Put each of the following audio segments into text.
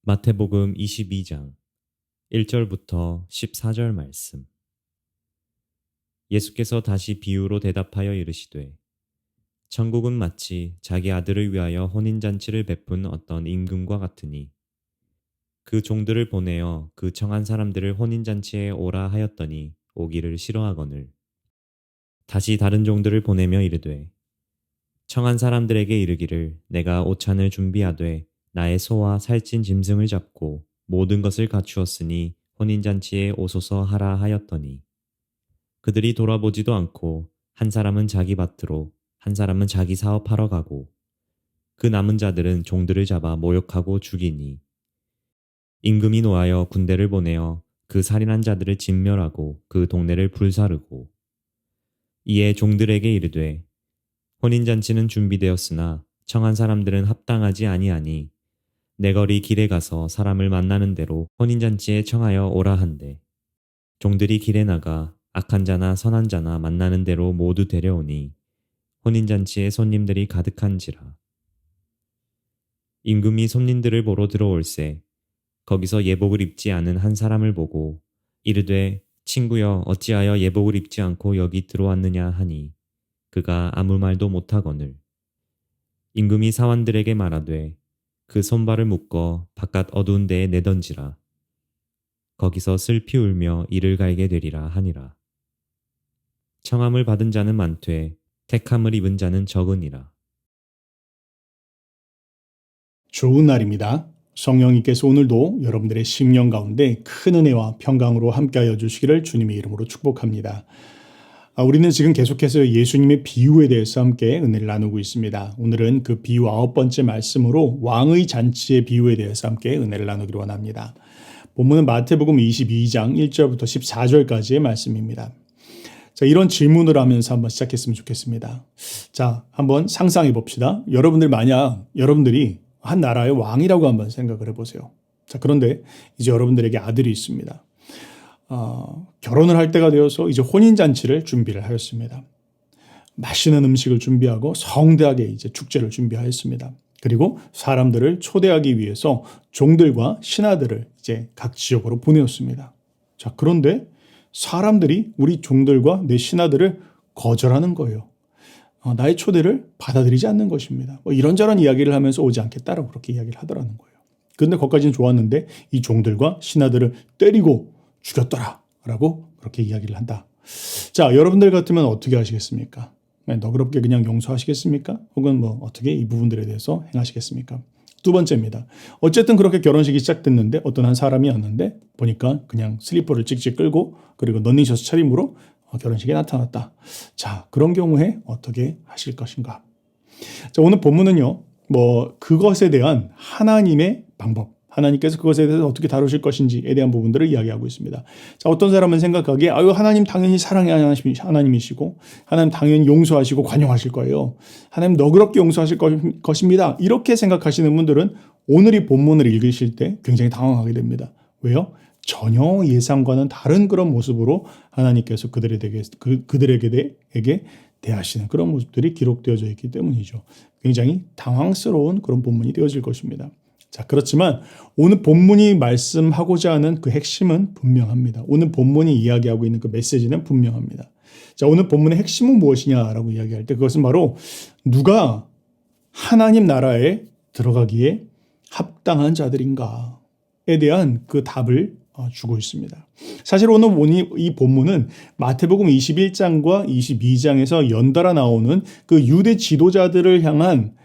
마태복음 22장 1절부터 14절 말씀. 예수께서 다시 비유로 대답하여 이르시되 천국은 마치 자기 아들을 위하여 혼인잔치를 베푼 어떤 임금과 같으니 그 종들을 보내어 그 청한 사람들을 혼인잔치에 오라 하였더니 오기를 싫어하거늘 다시 다른 종들을 보내며 이르되 청한 사람들에게 이르기를 내가 오찬을 준비하되 나의 소와 살찐 짐승을 잡고 모든 것을 갖추었으니 혼인잔치에 오소서 하라 하였더니 그들이 돌아보지도 않고 한 사람은 자기 밭으로 한 사람은 자기 사업하러 가고 그 남은 자들은 종들을 잡아 모욕하고 죽이니 임금이 노하여 군대를 보내어 그 살인한 자들을 진멸하고 그 동네를 불사르고 이에 종들에게 이르되 혼인잔치는 준비되었으나 청한 사람들은 합당하지 아니하니 내거리 길에 가서 사람을 만나는 대로 혼인잔치에 청하여 오라 한대 종들이 길에 나가 악한 자나 선한 자나 만나는 대로 모두 데려오니 혼인잔치에 손님들이 가득한지라. 임금이 손님들을 보러 들어올세 거기서 예복을 입지 않은 한 사람을 보고 이르되 친구여 어찌하여 예복을 입지 않고 여기 들어왔느냐 하니 그가 아무 말도 못하거늘 임금이 사환들에게 말하되 그 손발을 묶어 바깥 어두운 데에 내던지라. 거기서 슬피 울며 이를 갈게 되리라 하니라. 청함을 받은 자는 많되 택함을 입은 자는 적으니라. 좋은 날입니다. 성령님께서 오늘도 여러분들의 심령 가운데 큰 은혜와 평강으로 함께하여 주시기를 주님의 이름으로 축복합니다. 우리는 지금 계속해서 예수님의 비유에 대해서 함께 은혜를 나누고 있습니다. 오늘은 그 비유 9번째 말씀으로 왕의 잔치의 비유에 대해서 함께 은혜를 나누기로 원합니다. 본문은 마태복음 22장 1절부터 14절까지의 말씀입니다. 자, 이런 질문을 하면서 한번 시작했으면 좋겠습니다. 자, 한번 상상해 봅시다. 여러분들이 한 나라의 왕이라고 한번 생각을 해보세요. 자, 그런데 이제 여러분들에게 아들이 있습니다. 결혼을 할 때가 되어서 이제 혼인잔치를 준비를 하였습니다. 맛있는 음식을 준비하고 성대하게 이제 축제를 준비하였습니다. 그리고 사람들을 초대하기 위해서 종들과 신하들을 이제 각 지역으로 보내었습니다. 자, 그런데 사람들이 우리 종들과 내 신하들을 거절하는 거예요. 나의 초대를 받아들이지 않는 것입니다. 이런저런 이야기를 하면서 오지 않겠다라고 그렇게 이야기를 하더라는 거예요. 그런데 거기까지는 좋았는데 이 종들과 신하들을 때리고 죽였더라라고 그렇게 이야기를 한다. 자, 여러분들 같으면 어떻게 하시겠습니까? 너그럽게 그냥 용서하시겠습니까? 혹은 어떻게 이 부분들에 대해서 행하시겠습니까? 두 번째입니다. 어쨌든 그렇게 결혼식이 시작됐는데 어떤 한 사람이 왔는데 보니까 그냥 슬리퍼를 찍찍 끌고 그리고 런닝셔츠 차림으로 결혼식에 나타났다. 자, 그런 경우에 어떻게 하실 것인가? 자, 오늘 본문은요, 그것에 대한 하나님의 방법, 하나님께서 그것에 대해서 어떻게 다루실 것인지에 대한 부분들을 이야기하고 있습니다. 자, 어떤 사람은 생각하기에 하나님 당연히 사랑의 하나님이시고 하나님 당연히 용서하시고 관용하실 거예요. 하나님 너그럽게 용서하실 것입니다. 이렇게 생각하시는 분들은 오늘 이 본문을 읽으실 때 굉장히 당황하게 됩니다. 왜요? 전혀 예상과는 다른 그런 모습으로 하나님께서 그들에게 대하시는 그런 모습들이 기록되어져 있기 때문이죠. 굉장히 당황스러운 그런 본문이 되어질 것입니다. 자, 그렇지만 오늘 본문이 말씀하고자 하는 그 핵심은 분명합니다. 오늘 본문이 이야기하고 있는 그 메시지는 분명합니다. 자, 오늘 본문의 핵심은 무엇이냐라고 이야기할 때 그것은 바로 누가 하나님 나라에 들어가기에 합당한 자들인가에 대한 그 답을 주고 있습니다. 사실 오늘 이 본문은 마태복음 21장과 22장에서 연달아 나오는 그 유대 지도자들을 향한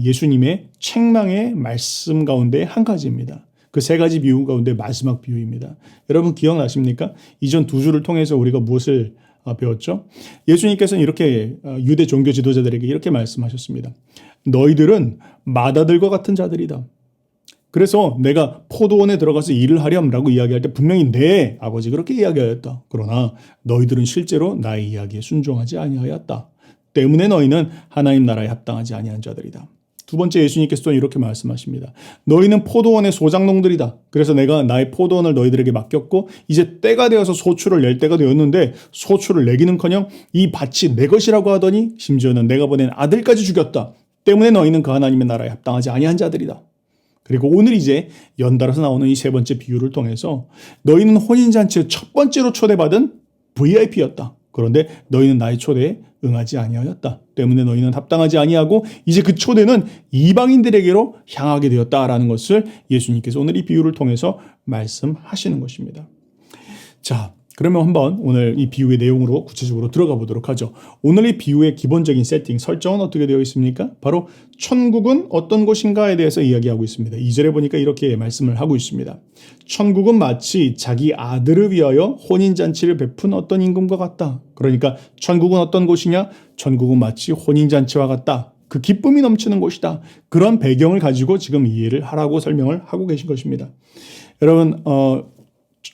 예수님의 책망의 말씀 가운데 한 가지입니다. 그 세 가지 비유 가운데 마지막 비유입니다. 여러분 기억나십니까? 이전 두 주를 통해서 우리가 무엇을 배웠죠? 예수님께서는 이렇게 유대 종교 지도자들에게 이렇게 말씀하셨습니다. 너희들은 마다들과 같은 자들이다. 그래서 내가 포도원에 들어가서 일을 하렴라고 이야기할 때 분명히 내 아버지 그렇게 이야기하였다. 그러나 너희들은 실제로 나의 이야기에 순종하지 아니하였다. 때문에 너희는 하나님 나라에 합당하지 아니한 자들이다. 두 번째 예수님께서는 이렇게 말씀하십니다. 너희는 포도원의 소장농들이다. 그래서 내가 나의 포도원을 너희들에게 맡겼고 이제 때가 되어서 소출을 낼 때가 되었는데 소출을 내기는커녕 이 밭이 내 것이라고 하더니 심지어는 내가 보낸 아들까지 죽였다. 때문에 너희는 그 하나님의 나라에 합당하지 아니한 자들이다. 그리고 오늘 이제 연달아서 나오는 이 세 번째 비유를 통해서 너희는 혼인잔치에 첫 번째로 초대받은 VIP였다. 그런데 너희는 나의 초대에 응하지 아니하였다. 때문에 너희는 합당하지 아니하고 이제 그 초대는 이방인들에게로 향하게 되었다라는 것을 예수님께서 오늘 이 비유를 통해서 말씀하시는 것입니다. 자, 그러면 한번 오늘 이 비유의 내용으로 구체적으로 들어가 보도록 하죠. 오늘 이 비유의 기본적인 세팅, 설정은 어떻게 되어 있습니까? 바로 천국은 어떤 곳인가에 대해서 이야기하고 있습니다. 2절에 보니까 이렇게 말씀을 하고 있습니다. 천국은 마치 자기 아들을 위하여 혼인잔치를 베푼 어떤 임금과 같다. 그러니까 천국은 어떤 곳이냐? 천국은 마치 혼인잔치와 같다. 그 기쁨이 넘치는 곳이다. 그런 배경을 가지고 지금 이해를 하라고 설명을 하고 계신 것입니다. 여러분,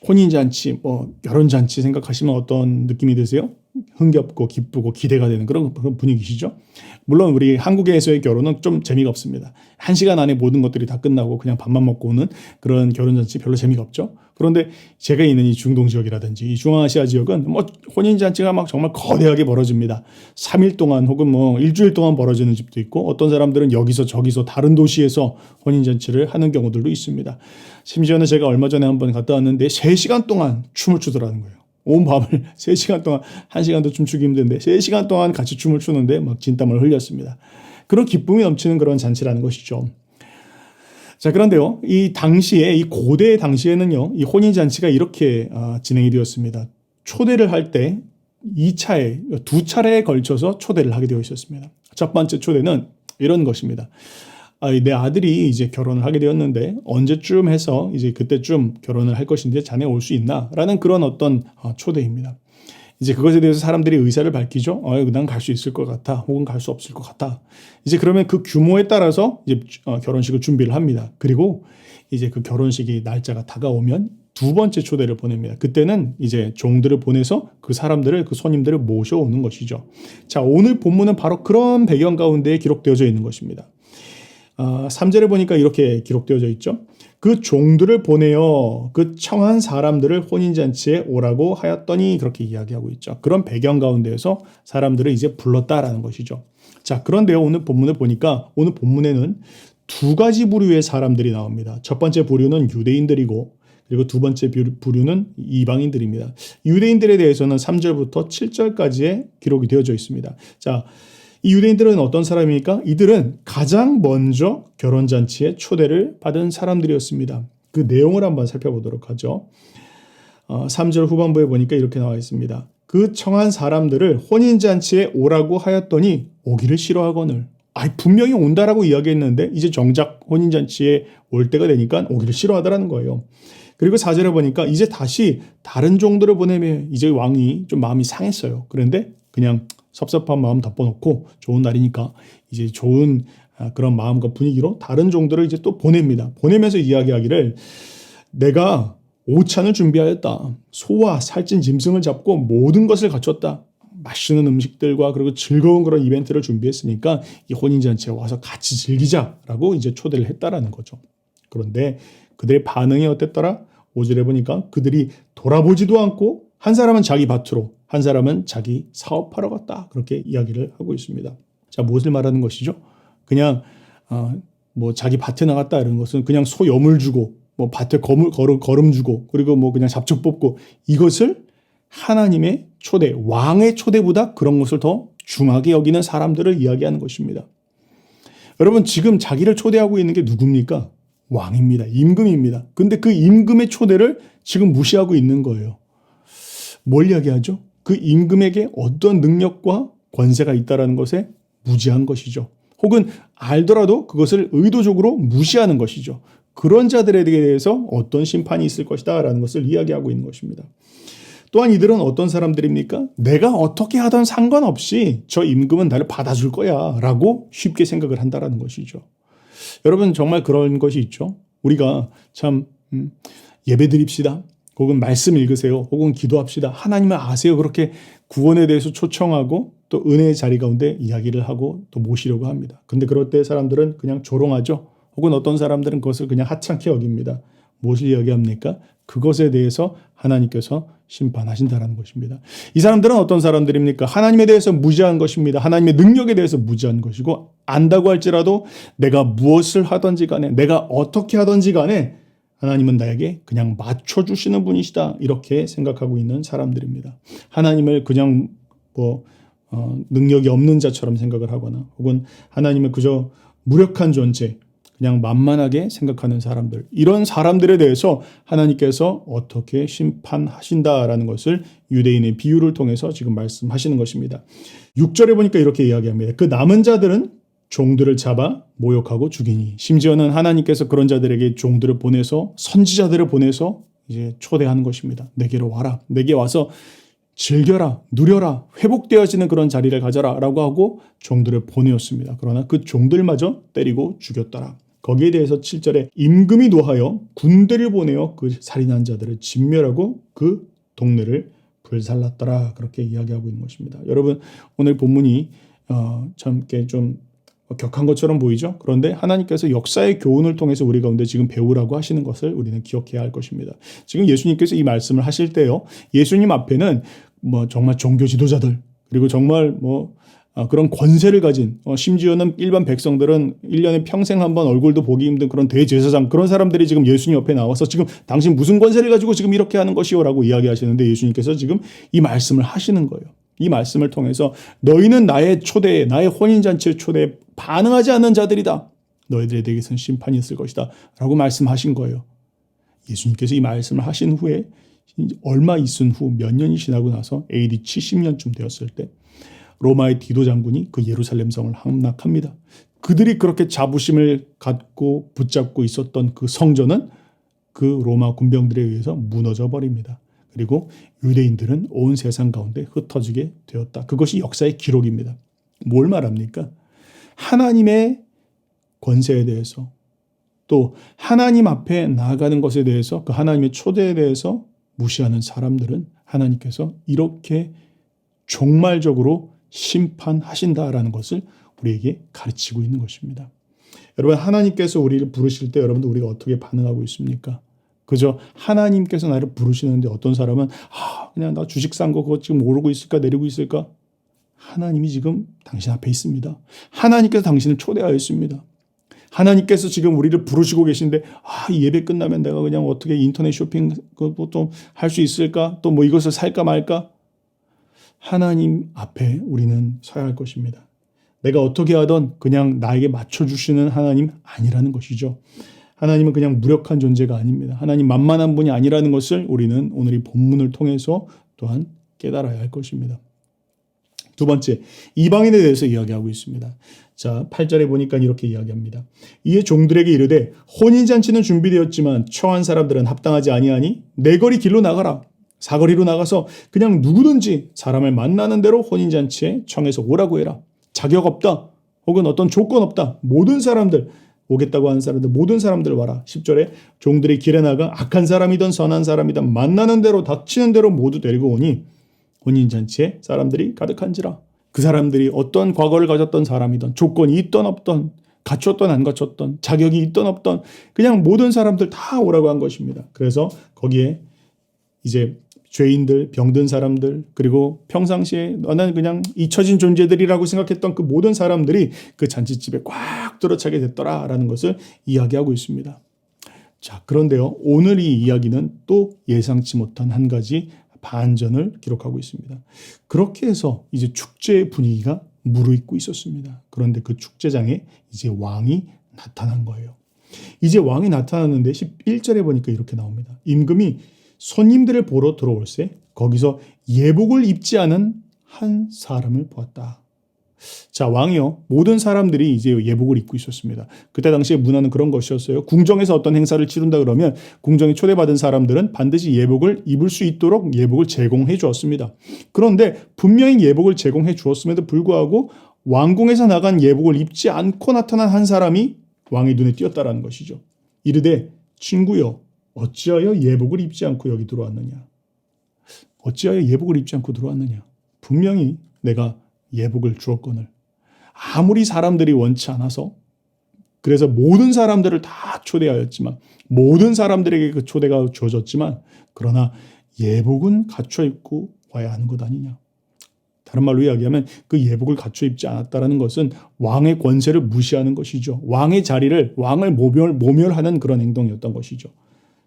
혼인잔치, 결혼잔치 생각하시면 어떤 느낌이 드세요? 흥겹고 기쁘고 기대가 되는 그런 분위기시죠? 물론 우리 한국에서의 결혼은 좀 재미가 없습니다. 1시간 안에 모든 것들이 다 끝나고 그냥 밥만 먹고 오는 그런 결혼잔치 별로 재미가 없죠. 그런데 제가 있는 이 중동 지역이라든지 이 중앙아시아 지역은 혼인잔치가 막 정말 거대하게 벌어집니다. 3일 동안 혹은 일주일 동안 벌어지는 집도 있고 어떤 사람들은 여기서 저기서 다른 도시에서 혼인잔치를 하는 경우들도 있습니다. 심지어는 제가 얼마 전에 한번 갔다 왔는데 3시간 동안 춤을 추더라는 거예요. 온 밤을 3시간 동안, 1시간도 춤추기 힘든데 3시간 동안 같이 춤을 추는데 막 진땀을 흘렸습니다. 그런 기쁨이 넘치는 그런 잔치라는 것이죠. 자, 그런데요, 이 당시에, 이 고대 당시에는요, 이 혼인잔치가 이렇게 진행이 되었습니다. 초대를 할 때 2차에, 2차례에 걸쳐서 초대를 하게 되어 있었습니다. 첫 번째 초대는 이런 것입니다. 내 아들이 이제 결혼을 하게 되었는데 언제쯤 해서 이제 그때쯤 결혼을 할 것인데 자네 올 수 있나? 라는 그런 어떤 초대입니다. 이제 그것에 대해서 사람들이 의사를 밝히죠. 난 갈 수 있을 것 같아. 혹은 갈 수 없을 것 같아. 이제 그러면 그 규모에 따라서 이제 결혼식을 준비를 합니다. 그리고 이제 그 결혼식이 날짜가 다가오면 두 번째 초대를 보냅니다. 그때는 이제 종들을 보내서 그 사람들을, 그 손님들을 모셔오는 것이죠. 자, 오늘 본문은 바로 그런 배경 가운데 기록되어져 있는 것입니다. 3절에 보니까 이렇게 기록되어져 있죠. 그 종들을 보내어 그 청한 사람들을 혼인잔치에 오라고 하였더니 그렇게 이야기하고 있죠. 그런 배경 가운데에서 사람들을 이제 불렀다라는 것이죠. 자, 그런데요, 오늘 본문을 보니까 오늘 본문에는 두 가지 부류의 사람들이 나옵니다. 첫 번째 부류는 유대인들이고 그리고 두 번째 부류는 이방인들입니다. 유대인들에 대해서는 3절부터 7절까지의 기록이 되어져 있습니다. 자, 이 유대인들은 어떤 사람입니까? 이들은 가장 먼저 결혼잔치에 초대를 받은 사람들이었습니다. 그 내용을 한번 살펴보도록 하죠. 3절 후반부에 보니까 이렇게 나와 있습니다. 그 청한 사람들을 혼인잔치에 오라고 하였더니 오기를 싫어하거늘. 분명히 온다라고 이야기했는데 이제 정작 혼인잔치에 올 때가 되니까 오기를 싫어하더라는 거예요. 그리고 4절에 보니까 이제 다시 다른 종들을 보내면 이제 왕이 좀 마음이 상했어요. 그런데 그냥 섭섭한 마음 덮어놓고 좋은 날이니까 이제 좋은 그런 마음과 분위기로 다른 종들을 이제 또 보냅니다. 보내면서 이야기하기를 내가 오찬을 준비하였다. 소와 살찐 짐승을 잡고 모든 것을 갖췄다. 맛있는 음식들과 그리고 즐거운 그런 이벤트를 준비했으니까 이 혼인잔치에 와서 같이 즐기자라고 이제 초대를 했다라는 거죠. 그런데 그들의 반응이 어땠더라? 5절에 보니까 그들이 돌아보지도 않고 한 사람은 자기 밭으로 한 사람은 자기 사업하러 갔다. 그렇게 이야기를 하고 있습니다. 자, 무엇을 말하는 것이죠? 그냥 자기 밭에 나갔다 이런 것은 그냥 소 여물 주고 밭에 거름 주고 그리고 그냥 잡초 뽑고 이것을 하나님의 초대, 왕의 초대보다 그런 것을 더 중하게 여기는 사람들을 이야기하는 것입니다. 여러분, 지금 자기를 초대하고 있는 게 누굽니까? 왕입니다. 임금입니다. 근데 그 임금의 초대를 지금 무시하고 있는 거예요. 뭘 이야기하죠? 그 임금에게 어떤 능력과 권세가 있다는 것에 무지한 것이죠. 혹은 알더라도 그것을 의도적으로 무시하는 것이죠. 그런 자들에 대해서 어떤 심판이 있을 것이다 라는 것을 이야기하고 있는 것입니다. 또한 이들은 어떤 사람들입니까? 내가 어떻게 하든 상관없이 저 임금은 나를 받아줄 거야 라고 쉽게 생각을 한다는 것이죠. 여러분, 정말 그런 것이 있죠. 우리가 참 예배 드립시다. 혹은 말씀 읽으세요. 혹은 기도합시다. 하나님을 아세요. 그렇게 구원에 대해서 초청하고 또 은혜의 자리 가운데 이야기를 하고 또 모시려고 합니다. 근데 그럴 때 사람들은 그냥 조롱하죠. 혹은 어떤 사람들은 그것을 그냥 하찮게 여깁니다. 무엇을 이야기합니까? 그것에 대해서 하나님께서 심판하신다라는 것입니다. 이 사람들은 어떤 사람들입니까? 하나님에 대해서 무지한 것입니다. 하나님의 능력에 대해서 무지한 것이고 안다고 할지라도 내가 무엇을 하든지 간에 내가 어떻게 하든지 간에 하나님은 나에게 그냥 맞춰주시는 분이시다. 이렇게 생각하고 있는 사람들입니다. 하나님을 그냥 능력이 없는 자처럼 생각을 하거나 혹은 하나님을 그저 무력한 존재, 그냥 만만하게 생각하는 사람들, 이런 사람들에 대해서 하나님께서 어떻게 심판하신다라는 것을 유대인의 비유를 통해서 지금 말씀하시는 것입니다. 6절에 보니까 이렇게 이야기합니다. 그 남은 자들은 종들을 잡아 모욕하고 죽이니, 심지어는 하나님께서 그런 자들에게 종들을 보내서 선지자들을 보내서 이제 초대하는 것입니다. 내게로 와라. 내게 와서 즐겨라, 누려라, 회복되어지는 그런 자리를 가져라 라고 하고 종들을 보내었습니다. 그러나 그 종들마저 때리고 죽였더라. 거기에 대해서 7절에 임금이 노하여 군대를 보내어 그 살인한 자들을 진멸하고 그 동네를 불살랐더라. 그렇게 이야기하고 있는 것입니다. 여러분, 오늘 본문이 참 좀 격한 것처럼 보이죠? 그런데 하나님께서 역사의 교훈을 통해서 우리 가운데 지금 배우라고 하시는 것을 우리는 기억해야 할 것입니다. 지금 예수님께서 이 말씀을 하실 때요, 예수님 앞에는 정말 종교 지도자들, 그리고 정말 그런 권세를 가진, 심지어는 일반 백성들은 1년에 평생 한번 얼굴도 보기 힘든 그런 대제사장, 그런 사람들이 지금 예수님 옆에 나와서 지금 당신 무슨 권세를 가지고 지금 이렇게 하는 것이요? 라고 이야기하시는데 예수님께서 지금 이 말씀을 하시는 거예요. 이 말씀을 통해서 너희는 나의 초대에, 나의 혼인잔치의 초대에 반응하지 않는 자들이다. 너희들에 대해서는 심판이 있을 것이다. 라고 말씀하신 거예요. 예수님께서 이 말씀을 하신 후에 얼마 있은 후 몇 년이 지나고 나서 AD 70년쯤 되었을 때 로마의 디도 장군이 그 예루살렘 성을 함락합니다. 그들이 그렇게 자부심을 갖고 붙잡고 있었던 그 성전은 그 로마 군병들에 의해서 무너져 버립니다. 그리고 유대인들은 온 세상 가운데 흩어지게 되었다. 그것이 역사의 기록입니다. 뭘 말합니까? 하나님의 권세에 대해서, 또 하나님 앞에 나아가는 것에 대해서, 그 하나님의 초대에 대해서 무시하는 사람들은 하나님께서 이렇게 종말적으로 심판하신다라는 것을 우리에게 가르치고 있는 것입니다. 여러분, 하나님께서 우리를 부르실 때 여러분들 우리가 어떻게 반응하고 있습니까? 그저 하나님께서 나를 부르시는데 어떤 사람은 그냥 나 주식 산 거 그거 지금 오르고 있을까 내리고 있을까? 하나님이 지금 당신 앞에 있습니다. 하나님께서 당신을 초대하였습니다. 하나님께서 지금 우리를 부르시고 계신데 이 예배 끝나면 내가 그냥 어떻게 인터넷 쇼핑 좀 할 수 있을까? 또 이것을 살까 말까? 하나님 앞에 우리는 서야 할 것입니다. 내가 어떻게 하든 그냥 나에게 맞춰주시는 하나님 아니라는 것이죠. 하나님은 그냥 무력한 존재가 아닙니다. 하나님 만만한 분이 아니라는 것을 우리는 오늘 이 본문을 통해서 또한 깨달아야 할 것입니다. 두 번째, 이방인에 대해서 이야기하고 있습니다. 자, 8절에 보니까 이렇게 이야기합니다. 이에 종들에게 이르되 혼인잔치는 준비되었지만 처한 사람들은 합당하지 아니하니 내 거리 길로 나가라. 사거리로 나가서 그냥 누구든지 사람을 만나는 대로 혼인잔치에 청해서 오라고 해라. 자격 없다. 혹은 어떤 조건 없다. 모든 사람들, 오겠다고 하는 사람들, 모든 사람들 와라. 10절에 종들이 길에 나가 악한 사람이든 선한 사람이든 만나는 대로 닥치는 대로 모두 데리고 오니 혼인잔치에 사람들이 가득한지라. 그 사람들이 어떤 과거를 가졌던 사람이든 조건이 있던 없던, 갖췄던 안 갖췄던, 자격이 있던 없던 그냥 모든 사람들 다 오라고 한 것입니다. 그래서 거기에 이제 죄인들, 병든 사람들, 그리고 평상시에 나는 그냥 잊혀진 존재들이라고 생각했던 그 모든 사람들이 그 잔치집에 꽉 들어차게 됐더라라는 것을 이야기하고 있습니다. 자, 그런데요, 오늘 이 이야기는 또 예상치 못한 한 가지 반전을 기록하고 있습니다. 그렇게 해서 이제 축제의 분위기가 무르익고 있었습니다. 그런데 그 축제장에 이제 왕이 나타난 거예요. 이제 왕이 나타났는데 11절에 보니까 이렇게 나옵니다. 임금이 손님들을 보러 들어올세 거기서 예복을 입지 않은 한 사람을 보았다. 자, 왕이요, 모든 사람들이 이제 예복을 입고 있었습니다. 그때 당시에 문화는 그런 것이었어요. 궁정에서 어떤 행사를 치른다 그러면 궁정에 초대받은 사람들은 반드시 예복을 입을 수 있도록 예복을 제공해 주었습니다. 그런데 분명히 예복을 제공해 주었음에도 불구하고 왕궁에서 나간 예복을 입지 않고 나타난 한 사람이 왕의 눈에 띄었다라는 것이죠. 이르되 친구여, 어찌하여 예복을 입지 않고 여기 들어왔느냐? 어찌하여 예복을 입지 않고 들어왔느냐? 분명히 내가 예복을 주었거늘 아무리 사람들이 원치 않아서 그래서 모든 사람들을 다 초대하였지만 모든 사람들에게 그 초대가 주어졌지만 그러나 예복은 갖춰 입고 와야 하는 것 아니냐. 다른 말로 이야기하면 그 예복을 갖춰 입지 않았다는 것은 왕의 권세를 무시하는 것이죠. 왕의 자리를, 왕을 모멸하는 그런 행동이었던 것이죠.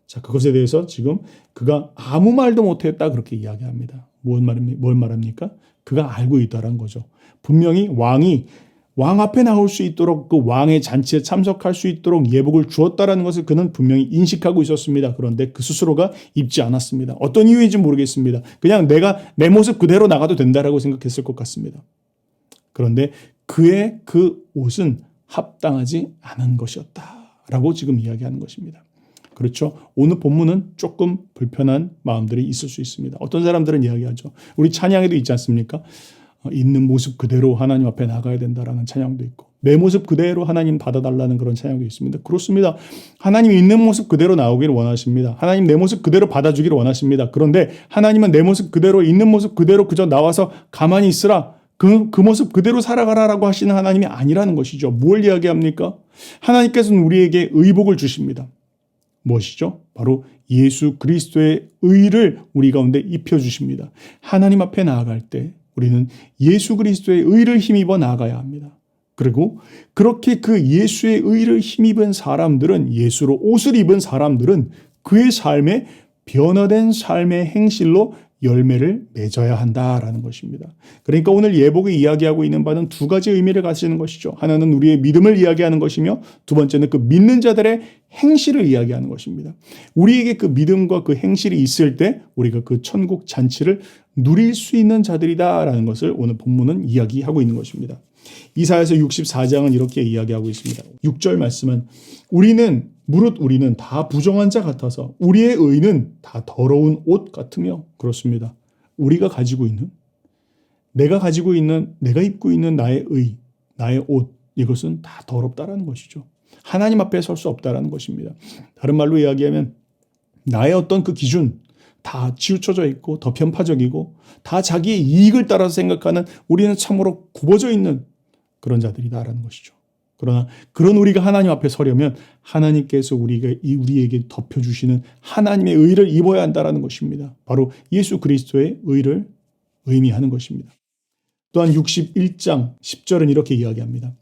자, 그것에 대해서 지금 그가 아무 말도 못했다 그렇게 이야기합니다. 뭘 말합니까? 그가 알고 있다는 거죠. 분명히 왕이 왕 앞에 나올 수 있도록 그 왕의 잔치에 참석할 수 있도록 예복을 주었다라는 것을 그는 분명히 인식하고 있었습니다. 그런데 그 스스로가 입지 않았습니다. 어떤 이유인지 모르겠습니다. 그냥 내가 내 모습 그대로 나가도 된다라고 생각했을 것 같습니다. 그런데 그의 그 옷은 합당하지 않은 것이었다라고 지금 이야기하는 것입니다. 그렇죠. 오늘 본문은 조금 불편한 마음들이 있을 수 있습니다. 어떤 사람들은 이야기하죠. 우리 찬양에도 있지 않습니까? 있는 모습 그대로 하나님 앞에 나가야 된다라는 찬양도 있고 내 모습 그대로 하나님 받아달라는 그런 찬양도 있습니다. 그렇습니다. 하나님이 있는 모습 그대로 나오기를 원하십니다. 하나님 내 모습 그대로 받아주기를 원하십니다. 그런데 하나님은 내 모습 그대로 있는 모습 그대로 그저 나와서 가만히 있으라 그 모습 그대로 살아가라라고 하시는 하나님이 아니라는 것이죠. 뭘 이야기합니까? 하나님께서는 우리에게 의복을 주십니다. 무엇이죠? 바로 예수 그리스도의 의를 우리 가운데 입혀주십니다. 하나님 앞에 나아갈 때 우리는 예수 그리스도의 의를 힘입어 나아가야 합니다. 그리고 그렇게 그 예수의 의를 힘입은 사람들은 예수로 옷을 입은 사람들은 그의 삶에 변화된 삶의 행실로 열매를 맺어야 한다라는 것입니다. 그러니까 오늘 예복이 이야기하고 있는 바는 두 가지 의미를 가지는 것이죠. 하나는 우리의 믿음을 이야기하는 것이며 두 번째는 그 믿는 자들의 행실을 이야기하는 것입니다. 우리에게 그 믿음과 그 행실이 있을 때 우리가 그 천국 잔치를 누릴 수 있는 자들이다라는 것을 오늘 본문은 이야기하고 있는 것입니다. 이사야서 64장은 이렇게 이야기하고 있습니다. 6절 말씀은 무릇 우리는 다 부정한 자 같아서 우리의 의는 다 더러운 옷 같으며 그렇습니다. 우리가 가지고 있는 내가 입고 있는 나의 의, 나의 옷 이것은 다 더럽다라는 것이죠. 하나님 앞에 설 수 없다라는 것입니다. 다른 말로 이야기하면 나의 어떤 그 기준 다 치우쳐져 있고 더 편파적이고 다 자기의 이익을 따라서 생각하는 우리는 참으로 굽어져 있는 그런 자들이다라는 것이죠. 그러나 그런 우리가 하나님 앞에 서려면 하나님께서 우리에게 덮여주시는 하나님의 의를 입어야 한다는 것입니다. 바로 예수 그리스도의 의를 의미하는 것입니다. 또한 61장 10절은 이렇게 이야기합니다.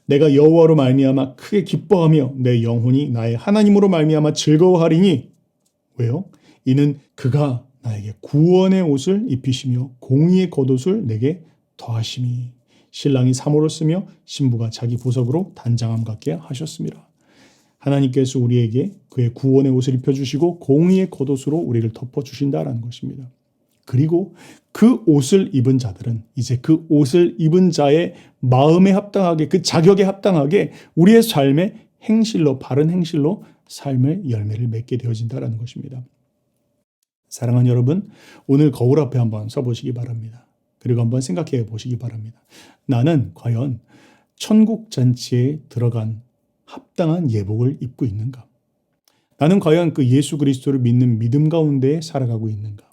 내가 여호와로 말미암아 크게 기뻐하며 내 영혼이 나의 하나님으로 말미암아 즐거워하리니 왜요? 이는 그가 나에게 구원의 옷을 입히시며 공의의 겉옷을 내게 더하심이 신랑이 사모를 쓰며 신부가 자기 보석으로 단장함 같게 하셨습니다. 하나님께서 우리에게 그의 구원의 옷을 입혀주시고 공의의 겉옷으로 우리를 덮어주신다라는 것입니다. 그리고 그 옷을 입은 자들은 이제 그 옷을 입은 자의 마음에 합당하게 그 자격에 합당하게 우리의 삶의 행실로 바른 행실로 삶의 열매를 맺게 되어진다라는 것입니다. 사랑하는 여러분, 오늘 거울 앞에 한번 서보시기 바랍니다. 그리고 한번 생각해 보시기 바랍니다. 나는 과연 천국 잔치에 들어간 합당한 예복을 입고 있는가? 나는 과연 그 예수 그리스도를 믿는 믿음 가운데 살아가고 있는가?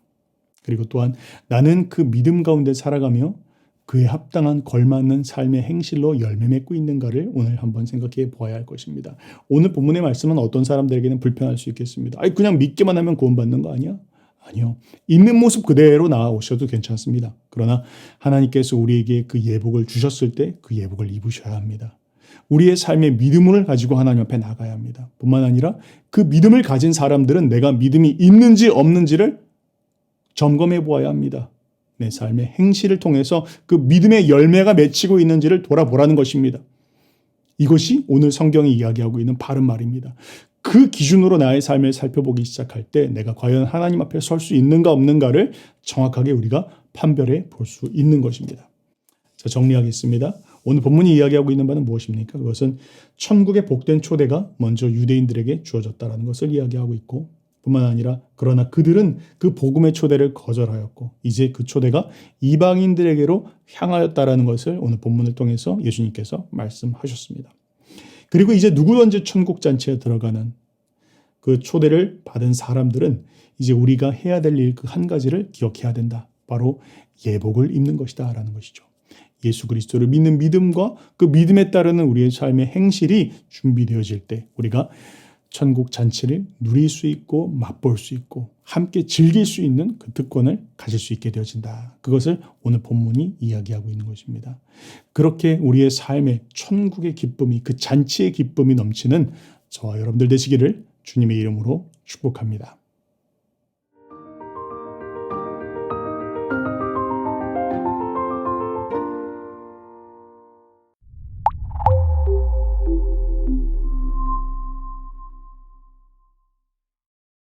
그리고 또한 나는 그 믿음 가운데 살아가며 그에 합당한 걸맞는 삶의 행실로 열매 맺고 있는가를 오늘 한번 생각해 보아야 할 것입니다. 오늘 본문의 말씀은 어떤 사람들에게는 불편할 수 있겠습니다. 그냥 믿기만 하면 구원받는 거 아니야? 아니요. 있는 모습 그대로 나오셔도 괜찮습니다. 그러나 하나님께서 우리에게 그 예복을 주셨을 때 그 예복을 입으셔야 합니다. 우리의 삶의 믿음을 가지고 하나님 앞에 나가야 합니다. 뿐만 아니라 그 믿음을 가진 사람들은 내가 믿음이 있는지 없는지를 점검해 보아야 합니다. 내 삶의 행실을 통해서 그 믿음의 열매가 맺히고 있는지를 돌아보라는 것입니다. 이것이 오늘 성경이 이야기하고 있는 바른 말입니다. 그 기준으로 나의 삶을 살펴보기 시작할 때 내가 과연 하나님 앞에 설 수 있는가 없는가를 정확하게 우리가 판별해 볼 수 있는 것입니다. 자, 정리하겠습니다. 오늘 본문이 이야기하고 있는 바는 무엇입니까? 그것은 천국의 복된 초대가 먼저 유대인들에게 주어졌다는 것을 이야기하고 있고 뿐만 아니라 그러나 그들은 그 복음의 초대를 거절하였고 이제 그 초대가 이방인들에게로 향하였다라는 것을 오늘 본문을 통해서 예수님께서 말씀하셨습니다. 그리고 이제 누구든지 천국 잔치에 들어가는 그 초대를 받은 사람들은 이제 우리가 해야 될 일 그 한 가지를 기억해야 된다. 바로 예복을 입는 것이다 라는 것이죠. 예수 그리스도를 믿는 믿음과 그 믿음에 따르는 우리의 삶의 행실이 준비되어질 때 우리가 천국 잔치를 누릴 수 있고 맛볼 수 있고 함께 즐길 수 있는 그 특권을 가질 수 있게 되어진다. 그것을 오늘 본문이 이야기하고 있는 것입니다. 그렇게 우리의 삶에 천국의 기쁨이, 그 잔치의 기쁨이 넘치는 저와 여러분들 되시기를 주님의 이름으로 축복합니다.